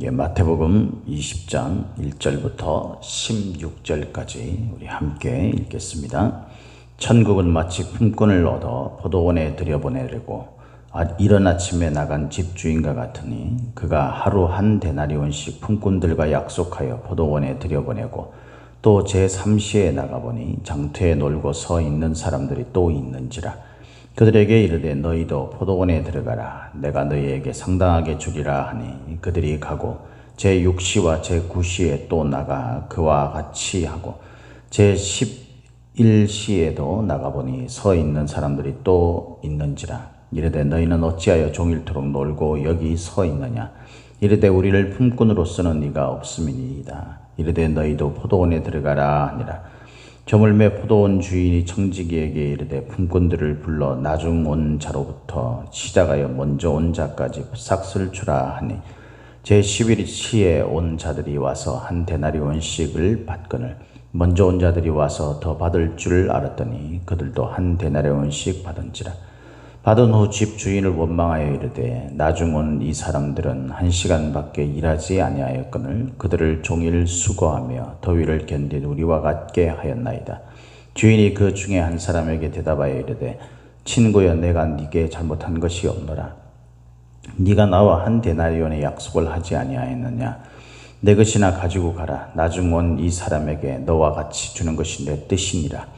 마태복음 20장 1절부터 16절까지 우리 함께 읽겠습니다. 천국은 마치 품꾼을 얻어 포도원에 들여보내려고 이른 아침에 나간 집주인과 같으니 그가 하루 한 데나리온씩 품꾼들과 약속하여 포도원에 들여보내고 또 제3시에 나가보니 장터에 놀고 서 있는 사람들이 또 있는지라. 그들에게 이르되 너희도 포도원에 들어가라. 내가 너희에게 상당하게 주리라 하니 그들이 가고 제6시와 제9시에 또 나가 그와 같이 하고 제11시에도 나가보니 서 있는 사람들이 또 있는지라. 이르되 너희는 어찌하여 종일토록 놀고 여기 서 있느냐. 이르되 우리를 품꾼으로서는 네가 없음이니이다. 이르되 너희도 포도원에 들어가라 하니라. 저물매 포도원 주인이 청지기에게 이르되 품꾼들을 불러 나중 온 자로부터 시작하여 먼저 온 자까지 싹쓸 주라 하니 제11시에 온 자들이 와서 한 데나리온씩을 받거늘 먼저 온 자들이 와서 더 받을 줄 알았더니 그들도 한 데나리온씩 받은지라. 받은 후 집주인을 원망하여 이르되 나중 온 이 사람들은 1시간밖에 일하지 아니하였거늘 그들을 종일 수고하며 더위를 견딘 우리와 같게 하였나이다. 주인이 그 중에 한 사람에게 대답하여 이르되 친구여 내가 네게 잘못한 것이 없노라. 네가 나와 한 데나리온의 약속을 하지 아니하였느냐. 내 것이나 가지고 가라. 나중 온 이 사람에게 너와 같이 주는 것이 내 뜻이니라.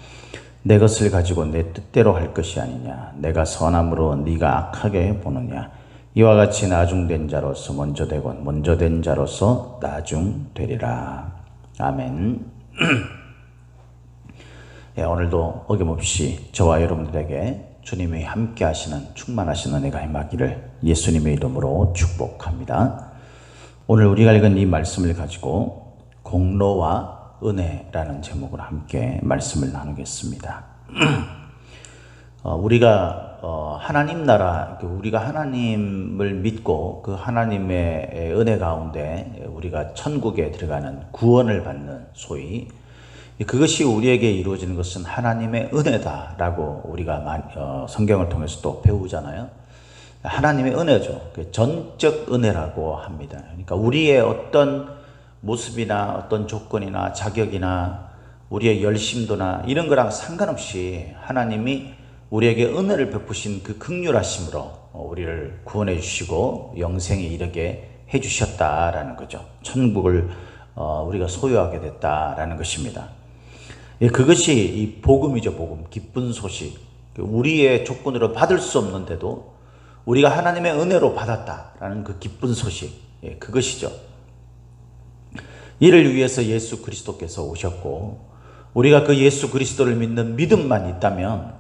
내 것을 가지고 내 뜻대로 할 것이 아니냐. 내가 선함으로 네가 악하게 보느냐. 이와 같이 나중된 자로서 먼저 되고 먼저 된 자로서 나중되리라. 아멘. 오늘도 어김없이 저와 여러분들에게 주님이 함께 하시는 충만하신 은혜가 임하기를 예수님의 이름으로 축복합니다. 오늘 우리가 읽은 이 말씀을 가지고 공로와 은혜라는 제목으로 함께 말씀을 나누겠습니다. 우리가 하나님 나라, 우리가 하나님을 믿고 그 하나님의 은혜 가운데 우리가 천국에 들어가는 구원을 받는 소위 그것이 우리에게 이루어지는 것은 하나님의 은혜다라고 우리가 성경을 통해서 또 배우잖아요. 하나님의 은혜죠. 전적 은혜라고 합니다. 그러니까 우리의 어떤 모습이나 어떤 조건이나 자격이나 우리의 열심도나 이런 거랑 상관없이 하나님이 우리에게 은혜를 베푸신 그 긍휼하심으로 우리를 구원해 주시고 영생에 이르게 해 주셨다라는 거죠. 천국을 우리가 소유하게 됐다라는 것입니다. 그것이 이 복음이죠. 복음, 기쁜 소식. 우리의 조건으로 받을 수 없는데도 우리가 하나님의 은혜로 받았다라는 그 기쁜 소식, 그것이죠. 이를 위해서 예수 그리스도께서 오셨고 우리가 그 예수 그리스도를 믿는 믿음만 있다면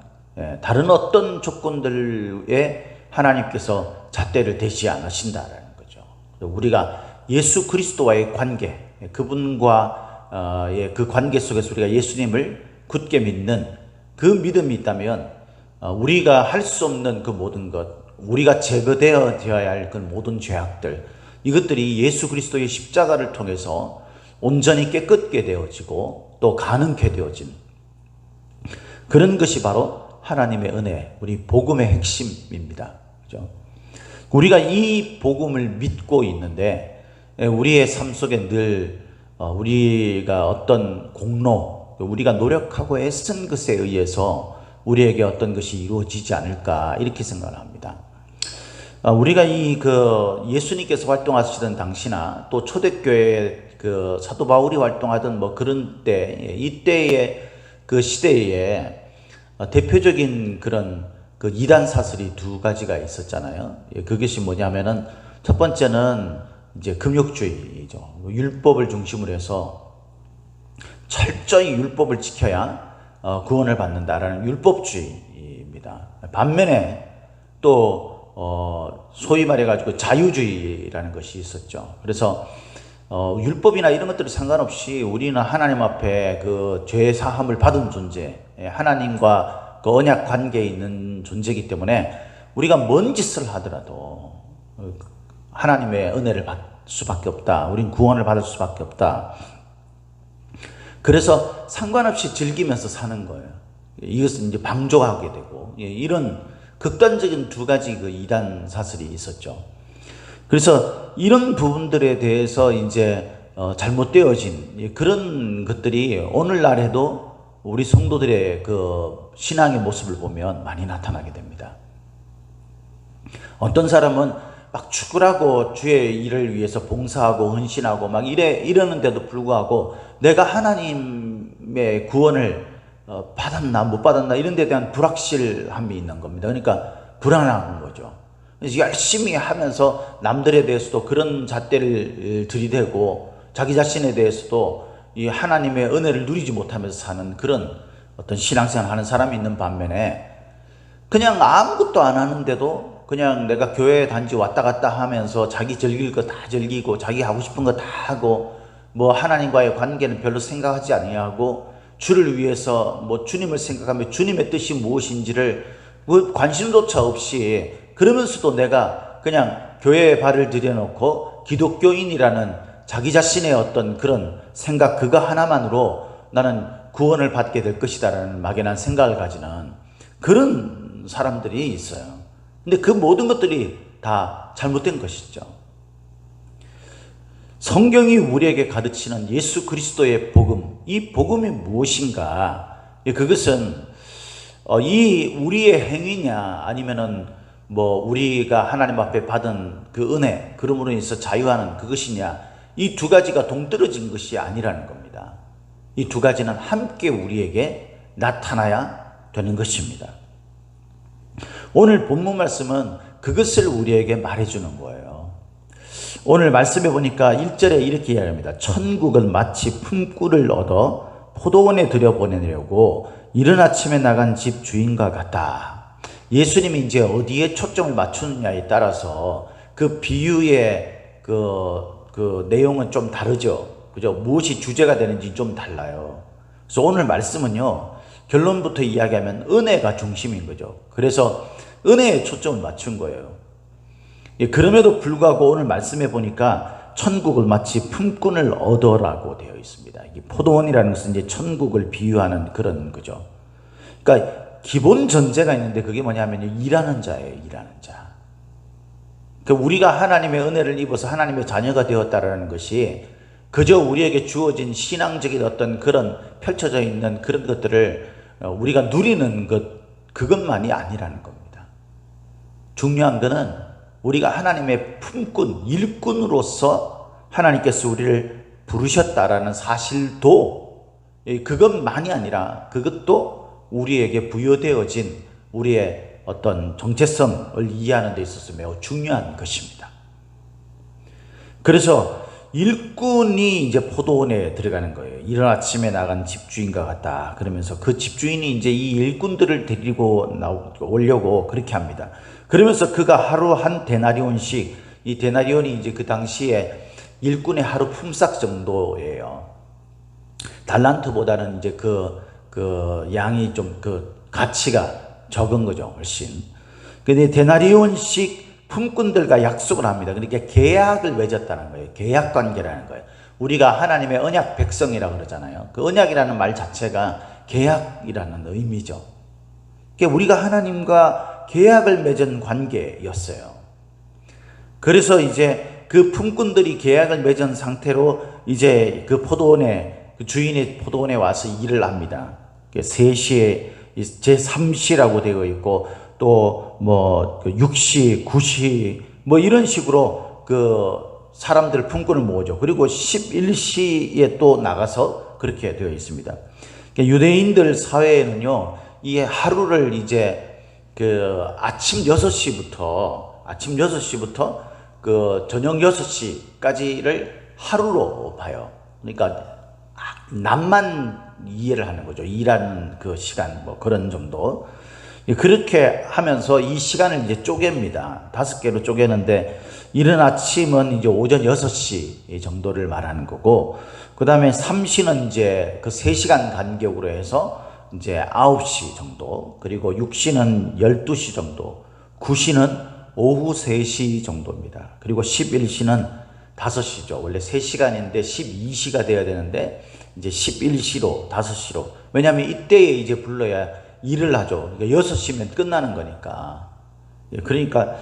다른 어떤 조건들에 하나님께서 잣대를 대지 않으신다라는 거죠. 우리가 예수 그리스도와의 관계, 그분과 그 관계 속에서 우리가 예수님을 굳게 믿는 그 믿음이 있다면 우리가 할 수 없는 그 모든 것, 우리가 제거되어야 할 그 모든 죄악들, 이것들이 예수 그리스도의 십자가를 통해서 온전히 깨끗게 되어지고 또 가능케 되어진 그런 것이 바로 하나님의 은혜, 우리 복음의 핵심입니다. 그렇죠? 우리가 이 복음을 믿고 있는데 우리의 삶 속에 늘 우리가 어떤 공로, 우리가 노력하고 애쓴 것에 의해서 우리에게 어떤 것이 이루어지지 않을까 이렇게 생각을 합니다. 우리가 예수님께서 활동하시던 당시나 또 초대교회 사도 바울이 활동하던 그런 때, 이때의 그 시대에 대표적인 그런 이단 사설이 두 가지가 있었잖아요. 그것이 뭐냐면은 첫 번째는 이제 금욕주의죠. 율법을 중심으로 해서 철저히 율법을 지켜야 구원을 받는다라는 율법주의입니다. 반면에 또 소위 말해가지고 자유주의라는 것이 있었죠. 그래서 율법이나 이런 것들이 상관없이 우리는 하나님 앞에 그 죄 사함을 받은 존재, 하나님과 그 언약 관계에 있는 존재이기 때문에 우리가 뭔 짓을 하더라도 하나님의 은혜를 받을 수밖에 없다. 우린 구원을 받을 수밖에 없다. 그래서 상관없이 즐기면서 사는 거예요. 이것은 이제 방종하게 되고 이런 극단적인 두 가지 그 이단 사설이 있었죠. 그래서 이런 부분들에 대해서 이제 잘못되어진 그런 것들이 오늘날에도 우리 성도들의 그 신앙의 모습을 보면 많이 나타나게 됩니다. 어떤 사람은 막 죽으라고 주의 일을 위해서 봉사하고 헌신하고 막 이러는데도 불구하고 내가 하나님의 구원을 받았나 못 받았나 이런 데 대한 불확실함이 있는 겁니다. 그러니까 불안한 거죠. 그래서 열심히 하면서 남들에 대해서도 그런 잣대를 들이대고 자기 자신에 대해서도 이 하나님의 은혜를 누리지 못하면서 사는 그런 어떤 신앙생활 하는 사람이 있는 반면에 그냥 아무것도 안 하는데도 그냥 내가 교회 단지 왔다 갔다 하면서 자기 즐길 거 다 즐기고 자기 하고 싶은 거 다 하고 뭐 하나님과의 관계는 별로 생각하지 아니하고 주를 위해서 뭐 주님을 생각하며 주님의 뜻이 무엇인지를 뭐 관심조차 없이 그러면서도 내가 그냥 교회에 발을 들여놓고 기독교인이라는 자기 자신의 어떤 그런 생각 그거 하나만으로 나는 구원을 받게 될 것이다라는 막연한 생각을 가지는 그런 사람들이 있어요. 근데 그 모든 것들이 다 잘못된 것이죠. 성경이 우리에게 가르치는 예수 그리스도의 복음, 이 복음이 무엇인가? 그것은 이 우리의 행위냐 아니면은 뭐 우리가 하나님 앞에 받은 그 은혜, 그러므로 인해서 자유하는 그것이냐, 이 두 가지가 동떨어진 것이 아니라는 겁니다. 이 두 가지는 함께 우리에게 나타나야 되는 것입니다. 오늘 본문 말씀은 그것을 우리에게 말해주는 거예요. 오늘 말씀해 보니까 1절에 이렇게 이야기합니다. 천국은 마치 품꾼을 얻어 포도원에 들여보내려고 이른 아침에 나간 집 주인과 같다. 예수님이 이제 어디에 초점을 맞추느냐에 따라서 그 비유의 그 내용은 좀 다르죠. 그죠? 무엇이 주제가 되는지 좀 달라요. 그래서 오늘 말씀은요, 결론부터 이야기하면 은혜가 중심인 거죠. 그래서 은혜에 초점을 맞춘 거예요. 그럼에도 불구하고 오늘 말씀해 보니까 천국을 마치 품꾼을 얻어라고 되어 있습니다. 이 포도원이라는 것은 이제 천국을 비유하는 그런 거죠. 그러니까 기본 전제가 있는데 그게 뭐냐면 일하는 자예요. 일하는 자. 그러니까 우리가 하나님의 은혜를 입어서 하나님의 자녀가 되었다라는 것이 그저 우리에게 주어진 신앙적인 어떤 그런 펼쳐져 있는 그런 것들을 우리가 누리는 그것만이 아니라는 겁니다. 중요한 것은 우리가 하나님의 품꾼, 일꾼으로서 하나님께서 우리를 부르셨다라는 사실도 그것만이 아니라 그것도 우리에게 부여되어진 우리의 어떤 정체성을 이해하는 데 있어서 매우 중요한 것입니다. 그래서 일꾼이 이제 포도원에 들어가는 거예요. 이른 아침에 나간 집주인과 같다. 그러면서 그 집주인이 이제 이 일꾼들을 데리고 오려고 그렇게 합니다. 그러면서 그가 하루 한 데나리온씩, 이 데나리온이 이제 그 당시에 일꾼의 하루 품삯 정도예요. 달란트보다는 이제 그 양이 좀 그 가치가 적은 거죠, 훨씬. 근데 데나리온씩 품꾼들과 약속을 합니다. 그러니까 계약을 맺었다는 거예요. 계약 관계라는 거예요. 우리가 하나님의 언약 백성이라고 그러잖아요. 그 언약이라는 말 자체가 계약이라는 의미죠. 그러니까 우리가 하나님과 계약을 맺은 관계였어요. 그래서 이제 그 품꾼들이 계약을 맺은 상태로 이제 그 포도원에, 그 주인의 포도원에 와서 일을 합니다. 3시에 제3시라고 되어 있고 또 뭐 6시, 9시 뭐 이런 식으로 그 사람들 품꾼을 모으죠. 그리고 11시에 또 나가서 그렇게 되어 있습니다. 유대인들 사회에는요, 이 하루를 이제 그 아침 6시부터 그 저녁 6시까지를 하루로 봐요. 그러니까 낮만 이해를 하는 거죠. 일하는 그 시간 뭐 그런 정도. 그렇게 하면서 이 시간을 이제 쪼갭니다. 5개로 쪼개는데 이른 아침은 이제 오전 6시 정도를 말하는 거고, 그 다음에 3시는 이제 그 3시간 간격으로 해서 이제 9시 정도, 그리고 6시는 12시 정도, 9시는 오후 3시 정도입니다. 그리고 11시는 5시죠. 원래 3시간인데 12시가 돼야 되는데 이제 11시로 5시로. 왜냐하면 이때에 이제 불러야 일을 하죠. 그러니까 6시면 끝나는 거니까. 그러니까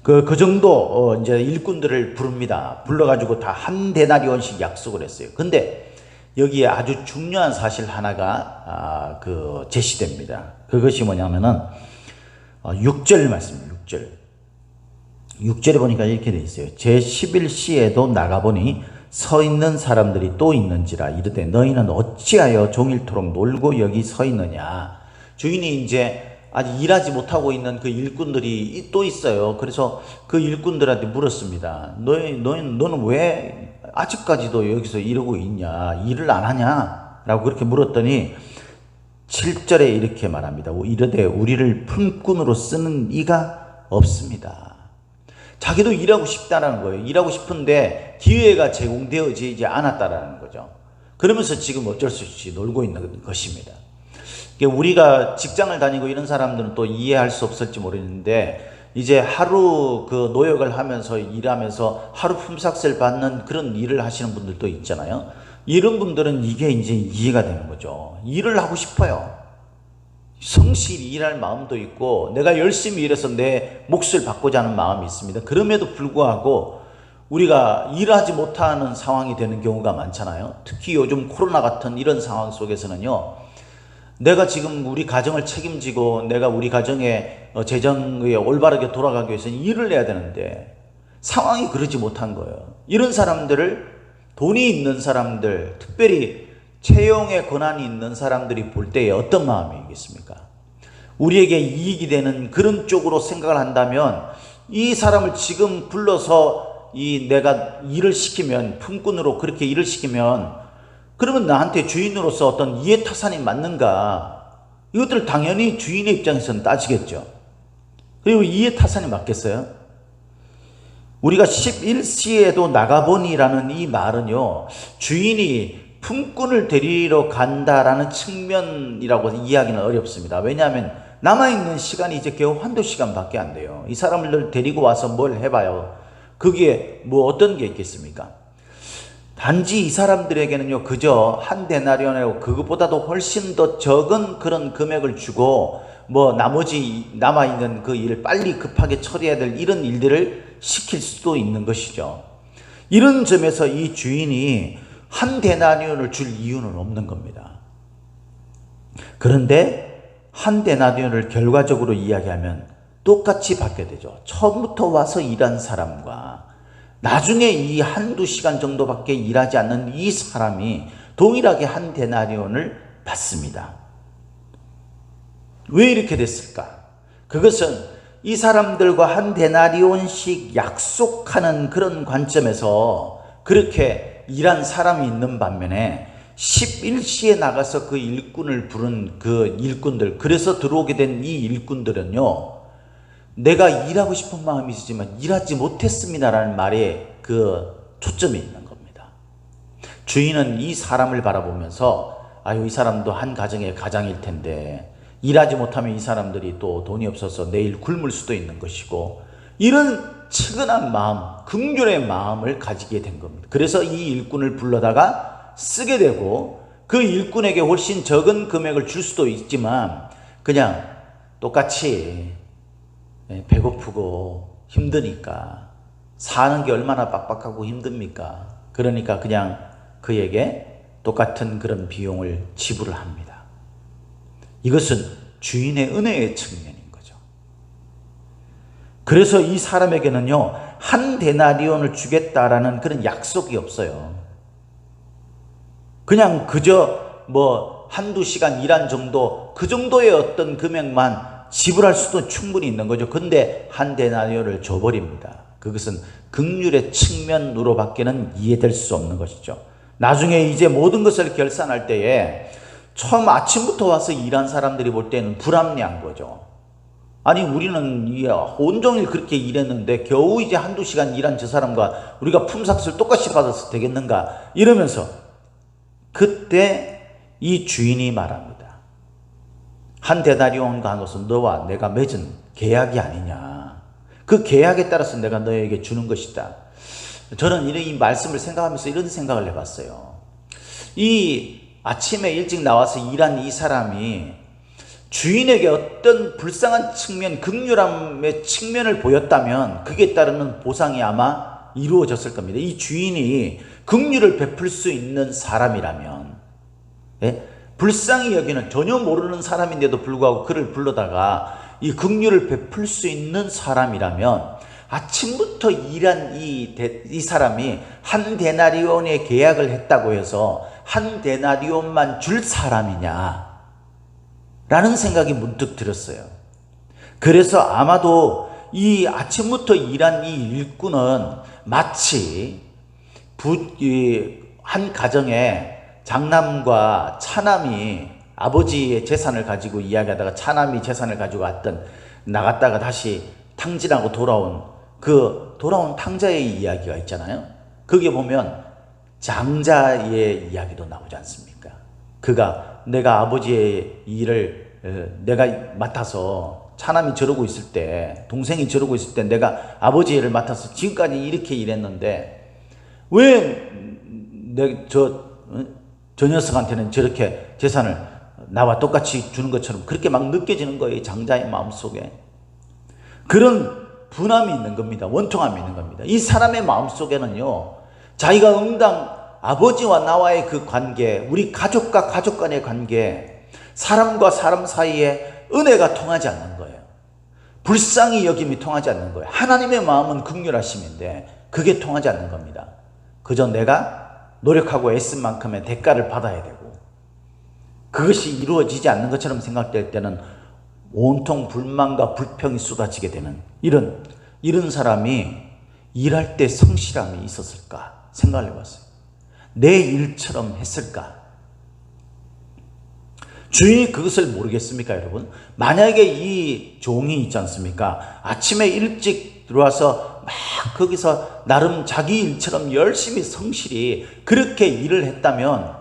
그 정도 이제 일꾼들을 부릅니다. 불러가지고 다 한 데나리온씩 약속을 했어요. 근데 여기에 아주 중요한 사실 하나가 제시됩니다. 그것이 뭐냐면은 6절 말씀입니다. 6절에 보니까 이렇게 돼 있어요. 제11시에도 나가보니 서 있는 사람들이 또 있는지라 이르되 너희는 어찌하여 종일토록 놀고 여기 서 있느냐. 주인이 이제 아직 일하지 못하고 있는 그 일꾼들이 또 있어요. 그래서 그 일꾼들한테 물었습니다. 너는 왜 아직까지도 여기서 이러고 있냐? 일을 안 하냐? 라고 그렇게 물었더니 7절에 이렇게 말합니다. 이르되 우리를 품꾼으로 쓰는 이가 없습니다. 자기도 일하고 싶다는 거예요. 일하고 싶은데 기회가 제공되어지지 않았다라는 거죠. 그러면서 지금 어쩔 수 없이 놀고 있는 것입니다. 우리가 직장을 다니고 이런 사람들은 또 이해할 수 없을지 모르겠는데 이제 하루 그 노역을 하면서 일하면서 하루 품삯을 받는 그런 일을 하시는 분들도 있잖아요. 이런 분들은 이게 이제 이해가 되는 거죠. 일을 하고 싶어요. 성실히 일할 마음도 있고 내가 열심히 일해서 내 몫을 받고자 하는 마음이 있습니다. 그럼에도 불구하고 우리가 일하지 못하는 상황이 되는 경우가 많잖아요. 특히 요즘 코로나 같은 이런 상황 속에서는요. 내가 지금 우리 가정을 책임지고 내가 우리 가정의 재정에 올바르게 돌아가기 위해서는 일을 해야 되는데 상황이 그러지 못한 거예요. 이런 사람들을 돈이 있는 사람들, 특별히 채용의 권한이 있는 사람들이 볼 때에 어떤 마음이겠습니까? 우리에게 이익이 되는 그런 쪽으로 생각을 한다면 이 사람을 지금 불러서 내가 일을 시키면 품꾼으로 그렇게 일을 시키면 그러면 나한테 주인으로서 어떤 이해타산이 맞는가? 이것들 당연히 주인의 입장에서는 따지겠죠. 그리고 이해타산이 맞겠어요? 우리가 11시에도 나가보니라는 이 말은요, 주인이 품꾼을 데리러 간다라는 측면이라고 이해하기는 어렵습니다. 왜냐하면 남아있는 시간이 이제 겨우 한두 시간밖에 안 돼요. 이 사람들 데리고 와서 뭘 해봐요. 그게 뭐 어떤 게 있겠습니까? 단지 이 사람들에게는요, 그저 한 데나리온이고 그것보다도 훨씬 더 적은 그런 금액을 주고 나머지 남아있는 그 일을 빨리 급하게 처리해야 될 이런 일들을 시킬 수도 있는 것이죠. 이런 점에서 이 주인이 한 데나리온을 줄 이유는 없는 겁니다. 그런데 한 데나리온을 결과적으로 이야기하면 똑같이 받게 되죠. 처음부터 와서 일한 사람과 나중에 이 한두 시간 정도밖에 일하지 않는 이 사람이 동일하게 한 데나리온을 받습니다. 왜 이렇게 됐을까? 그것은 이 사람들과 한 데나리온씩 약속하는 그런 관점에서 그렇게 일한 사람이 있는 반면에 11시에 나가서 그 일꾼을 부른 그 일꾼들, 그래서 들어오게 된 이 일꾼들은요, 내가 일하고 싶은 마음이 있지만 일하지 못했습니다라는 말에 그 초점이 있는 겁니다. 주인은 이 사람을 바라보면서 이 사람도 한 가정의 가장일 텐데 일하지 못하면 이 사람들이 또 돈이 없어서 내일 굶을 수도 있는 것이고 이런 측은한 마음, 긍휼의 마음을 가지게 된 겁니다. 그래서 이 일꾼을 불러다가 쓰게 되고 그 일꾼에게 훨씬 적은 금액을 줄 수도 있지만 그냥 똑같이 배고프고 힘드니까 사는 게 얼마나 빡빡하고 힘듭니까? 그러니까 그냥 그에게 똑같은 그런 비용을 지불을 합니다. 이것은 주인의 은혜의 측면인 거죠. 그래서 이 사람에게는요, 한 데나리온을 주겠다라는 그런 약속이 없어요. 그냥 그저 한두 시간 일한 정도, 그 정도의 어떤 금액만 지불할 수도 충분히 있는 거죠. 근데 한 데나리온을 줘버립니다. 그것은 긍휼의 측면으로 밖에는 이해될 수 없는 것이죠. 나중에 이제 모든 것을 결산할 때에 처음 아침부터 와서 일한 사람들이 볼 때는 불합리한 거죠. 아니 우리는 온종일 그렇게 일했는데 겨우 이제 한두 시간 일한 저 사람과 우리가 품삯을 똑같이 받아서 되겠는가 이러면서 그때 이 주인이 말합니다. 한 데나리온과 한 것은 너와 내가 맺은 계약이 아니냐. 그 계약에 따라서 내가 너에게 주는 것이다. 저는 이 말씀을 생각하면서 이런 생각을 해봤어요. 이 아침에 일찍 나와서 일한 이 사람이 주인에게 어떤 불쌍한 측면, 긍휼함의 측면을 보였다면 그에 따르는 보상이 아마 이루어졌을 겁니다. 이 주인이 긍휼을 베풀 수 있는 사람이라면, 예? 불쌍히 여기는 전혀 모르는 사람인데도 불구하고 그를 불러다가 이 긍휼을 베풀 수 있는 사람이라면 아침부터 일한 이 사람이 한 데나리온의 계약을 했다고 해서 한 데나리온만 줄 사람이냐 라는 생각이 문득 들었어요. 그래서 아마도 이 아침부터 일한 이 일꾼은 마치 한 가정에 장남과 차남이 아버지의 재산을 가지고 이야기하다가 차남이 재산을 가지고 나갔다가 다시 탕진하고 돌아온 탕자의 이야기가 있잖아요. 거기에 보면 장자의 이야기도 나오지 않습니까? 그가 내가 아버지의 일을 내가 맡아서 차남이 저러고 있을 때, 동생이 저러고 있을 때 내가 아버지의 일을 맡아서 지금까지 이렇게 일했는데 왜 저 녀석한테는 저렇게 재산을 나와 똑같이 주는 것처럼 그렇게 막 느껴지는 거예요. 장자의 마음속에 그런 분함이 있는 겁니다. 원통함이 있는 겁니다. 이 사람의 마음속에는요, 자기가 응당 아버지와 나와의 그 관계, 우리 가족과 가족 간의 관계, 사람과 사람 사이에 은혜가 통하지 않는 거예요. 불쌍히 여김이 통하지 않는 거예요. 하나님의 마음은 긍휼하심인데 그게 통하지 않는 겁니다. 그저 내가 노력하고 애쓴 만큼의 대가를 받아야 되고, 그것이 이루어지지 않는 것처럼 생각될 때는 온통 불만과 불평이 쏟아지게 되는 이런 사람이 일할 때 성실함이 있었을까 생각을 해봤어요. 내 일처럼 했을까? 주인이 그것을 모르겠습니까, 여러분? 만약에 이 종이 있지 않습니까? 아침에 일찍 들어와서 막 거기서 나름 자기 일처럼 열심히 성실히 그렇게 일을 했다면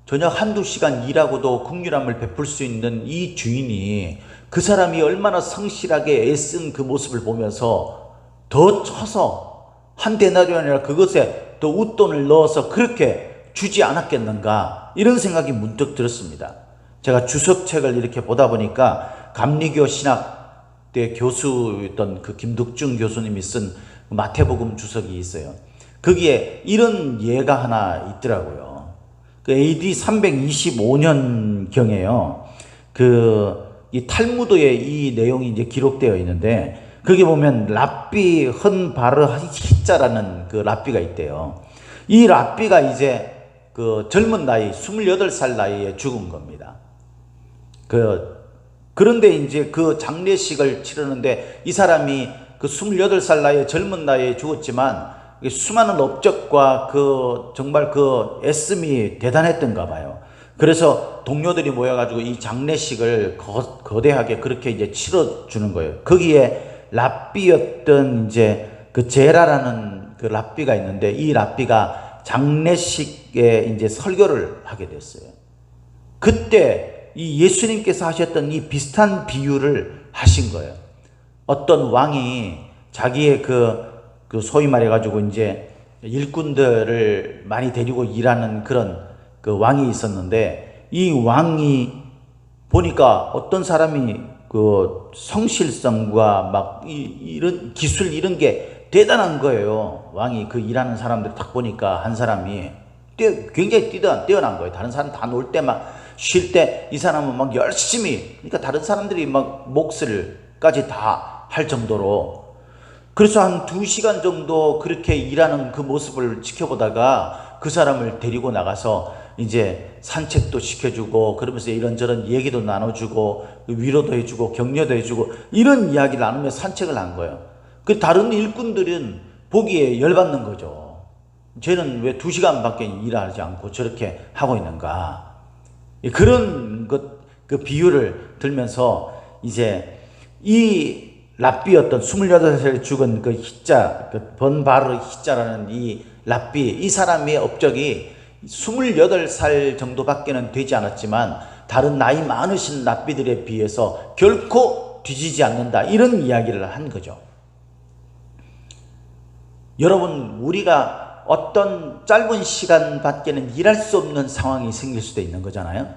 저녁 한두 시간 일하고도 긍휼함을 베풀 수 있는 이 주인이 그 사람이 얼마나 성실하게 애쓴 그 모습을 보면서 더 쳐서 한 데나리온이나 그것에 더 웃돈을 넣어서 그렇게 주지 않았겠는가, 이런 생각이 문득 들었습니다. 제가 주석책을 이렇게 보다 보니까 감리교 신학대 교수였던 그 김덕중 교수님이 쓴 마태복음 주석이 있어요. 거기에 이런 예가 하나 있더라고요. 그 AD 325년경에요. 이 탈무드에 이 내용이 이제 기록되어 있는데, 거기 보면 랍비 헌바르 히자라는 그 랍비가 있대요. 이 랍비가 이제 그 젊은 나이 28살 나이에 죽은 겁니다. 그런데 이제 그 장례식을 치르는데 이 사람이 그 28살 나이에 젊은 나이에 죽었지만 수많은 업적과 정말 애씀이 대단했던가 봐요. 그래서 동료들이 모여가지고 이 장례식을 거대하게 그렇게 이제 치러주는 거예요. 거기에 랍비였던 이제 그 제라라는 그 랍비가 있는데, 이 랍비가 장례식에 이제 설교를 하게 됐어요. 그때 이 예수님께서 하셨던 이 비슷한 비유를 하신 거예요. 어떤 왕이 자기의 소위 말해가지고 이제 일꾼들을 많이 데리고 일하는 그런 그 왕이 있었는데, 이 왕이 보니까 어떤 사람이 그 성실성과 막 이런 기술 이런 게 대단한 거예요. 왕이 그 일하는 사람들 딱 보니까 한 사람이 굉장히 뛰어난 거예요. 다른 사람 다 놀 때 막 쉴 때 이 사람은 막 열심히, 그러니까 다른 사람들이 막 몫을까지 다 할 정도로. 그래서 한 2시간 정도 그렇게 일하는 그 모습을 지켜보다가 그 사람을 데리고 나가서 이제 산책도 시켜주고, 그러면서 이런저런 얘기도 나눠주고 위로도 해주고 격려도 해주고 이런 이야기를 나누며 산책을 한 거예요. 그 다른 일꾼들은 보기에 열받는 거죠. 쟤는 왜 2시간밖에 일하지 않고 저렇게 하고 있는가. 그런 그 비유를 들면서 이제 이 랍비였던 28살에 죽은 그 히자, 그 번바르 히자라는 이 랍비, 이 사람의 업적이 28살 정도밖에는 되지 않았지만 다른 나이 많으신 랍비들에 비해서 결코 뒤지지 않는다, 이런 이야기를 한 거죠. 여러분, 우리가 어떤 짧은 시간밖에는 일할 수 없는 상황이 생길 수도 있는 거잖아요.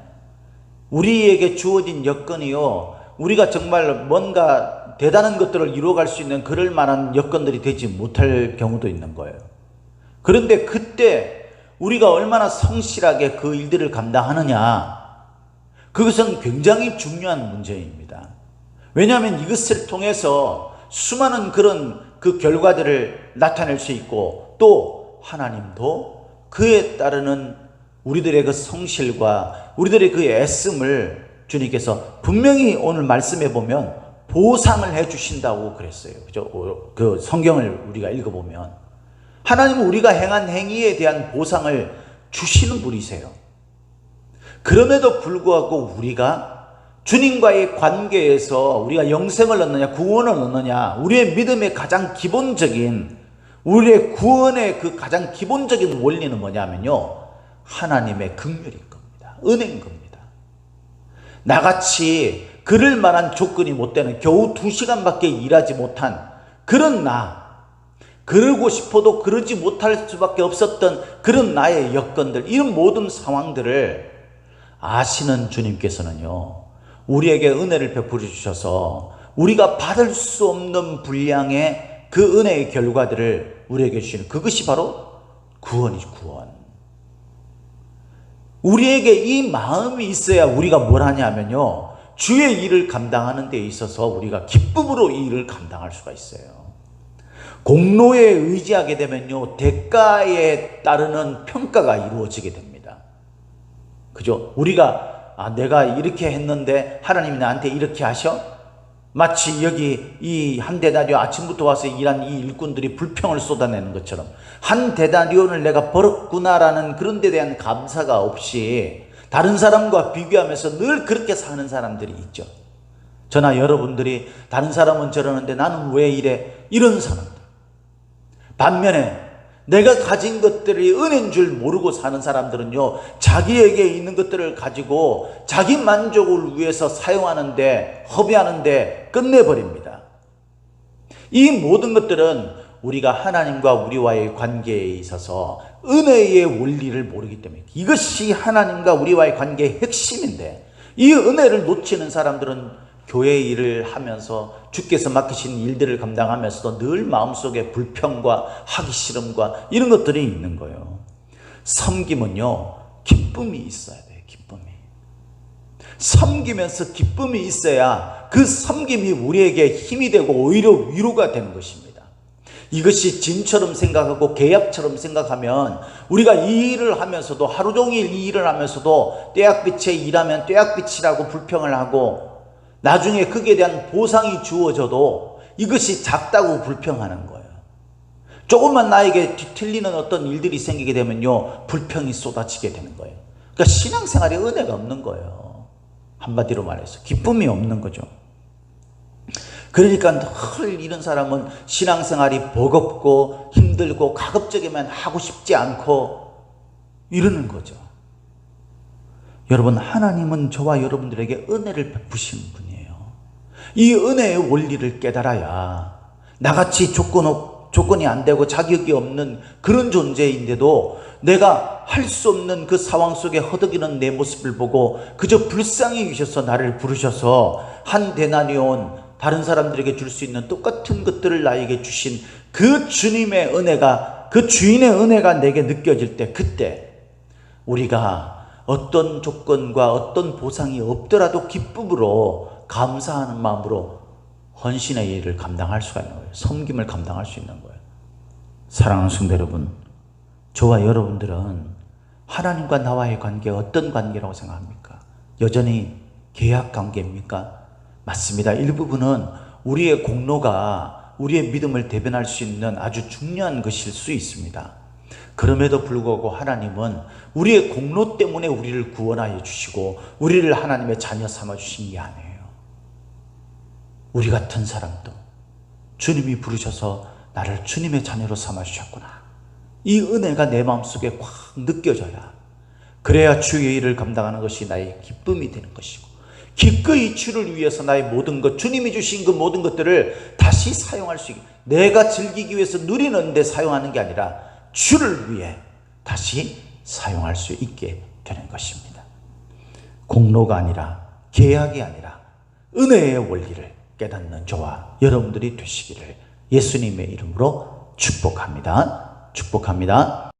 우리에게 주어진 여건이요, 우리가 정말 뭔가 대단한 것들을 이루어갈 수 있는 그럴 만한 여건들이 되지 못할 경우도 있는 거예요. 그런데 그때 우리가 얼마나 성실하게 그 일들을 감당하느냐, 그것은 굉장히 중요한 문제입니다. 왜냐하면 이것을 통해서 수많은 그런 그 결과들을 나타낼 수 있고, 또 하나님도 그에 따르는 우리들의 그 성실과 우리들의 그 애씀을 주님께서 분명히 오늘 말씀해 보면 보상을 해 주신다고 그랬어요. 그죠? 그 성경을 우리가 읽어보면 하나님은 우리가 행한 행위에 대한 보상을 주시는 분이세요. 그럼에도 불구하고 우리가 주님과의 관계에서 우리가 영생을 얻느냐, 구원을 얻느냐, 우리의 믿음의 가장 기본적인, 우리의 구원의 그 가장 기본적인 원리는 뭐냐면요, 하나님의 긍휼인 겁니다. 은혜인 겁니다. 나같이 그럴 만한 조건이 못 되는, 겨우 2시간밖에 일하지 못한 그런 그러고 싶어도 그러지 못할 수밖에 없었던 그런 나의 여건들, 이런 모든 상황들을 아시는 주님께서는요, 우리에게 은혜를 베풀어 주셔서 우리가 받을 수 없는 분량의 그 은혜의 결과들을 우리에게 주시는, 그것이 바로 구원이죠. 구원. 우리에게 이 마음이 있어야 우리가 뭘 하냐면요, 주의 일을 감당하는 데 있어서 우리가 기쁨으로 이 일을 감당할 수가 있어요. 공로에 의지하게 되면요, 대가에 따르는 평가가 이루어지게 됩니다. 그죠? 우리가 내가 이렇게 했는데 하나님이 나한테 이렇게 하셔? 마치 여기 이 한 데나리온, 아침부터 와서 일한 이 일꾼들이 불평을 쏟아내는 것처럼 한 데나리온을 내가 벌었구나라는 그런 데 대한 감사가 없이 다른 사람과 비교하면서 늘 그렇게 사는 사람들이 있죠. 저나 여러분들이 다른 사람은 저러는데 나는 왜 이래? 이런 사람들. 반면에 내가 가진 것들이 은혜인 줄 모르고 사는 사람들은요, 자기에게 있는 것들을 가지고 자기 만족을 위해서 사용하는데, 허비하는데 끝내버립니다. 이 모든 것들은 우리가 하나님과 우리와의 관계에 있어서 은혜의 원리를 모르기 때문에, 이것이 하나님과 우리와의 관계의 핵심인데, 이 은혜를 놓치는 사람들은 교회 일을 하면서 주께서 맡기신 일들을 감당하면서도 늘 마음속에 불평과 하기 싫음과 이런 것들이 있는 거예요. 섬김은요, 기쁨이 있어야 돼요. 기쁨이. 섬기면서 기쁨이 있어야 그 섬김이 우리에게 힘이 되고 오히려 위로가 되는 것입니다. 이것이 짐처럼 생각하고 계약처럼 생각하면 우리가 이 일을 하면서도, 하루 종일 이 일을 하면서도 떼약빛에 일하면 떼약빛이라고 불평을 하고, 나중에 거기에 대한 보상이 주어져도 이것이 작다고 불평하는 거예요. 조금만 나에게 뒤틀리는 어떤 일들이 생기게 되면요, 불평이 쏟아지게 되는 거예요. 그러니까 신앙생활에 은혜가 없는 거예요. 한마디로 말해서 기쁨이 없는 거죠. 그러니까 늘 이런 사람은 신앙생활이 버겁고 힘들고 가급적이면 하고 싶지 않고 이러는 거죠. 여러분, 하나님은 저와 여러분들에게 은혜를 베푸시는 분이에요. 이 은혜의 원리를 깨달아야 나같이 조건이 안 되고 자격이 없는 그런 존재인데도 내가 할 수 없는 그 상황 속에 허덕이는 내 모습을 보고 그저 불쌍히 여기셔서 나를 부르셔서 한 데나리온, 다른 사람들에게 줄 수 있는 똑같은 것들을 나에게 주신 그 주님의 은혜가, 그 주인의 은혜가 내게 느껴질 때, 그때 우리가 어떤 조건과 어떤 보상이 없더라도 기쁨으로, 감사하는 마음으로 헌신의 일을 감당할 수가 있는 거예요. 섬김을 감당할 수 있는 거예요. 사랑하는 성도 여러분, 저와 여러분들은 하나님과 나와의 관계, 어떤 관계라고 생각합니까? 여전히 계약 관계입니까? 맞습니다. 일부분은 우리의 공로가 우리의 믿음을 대변할 수 있는 아주 중요한 것일 수 있습니다. 그럼에도 불구하고 하나님은 우리의 공로 때문에 우리를 구원하여 주시고 우리를 하나님의 자녀 삼아 주신 게 아니에요. 우리 같은 사람도 주님이 부르셔서 나를 주님의 자녀로 삼아 주셨구나, 이 은혜가 내 마음속에 확 느껴져야, 그래야 주의 일을 감당하는 것이 나의 기쁨이 되는 것이고, 기꺼이 주를 위해서 나의 모든 것, 주님이 주신 그 모든 것들을 다시 사용할 수 있게, 내가 즐기기 위해서 누리는 데 사용하는 게 아니라 주를 위해 다시 사용할 수 있게 되는 것입니다. 공로가 아니라, 계약이 아니라 은혜의 원리를 깨닫는 저와 여러분들이 되시기를 예수님의 이름으로 축복합니다. 축복합니다.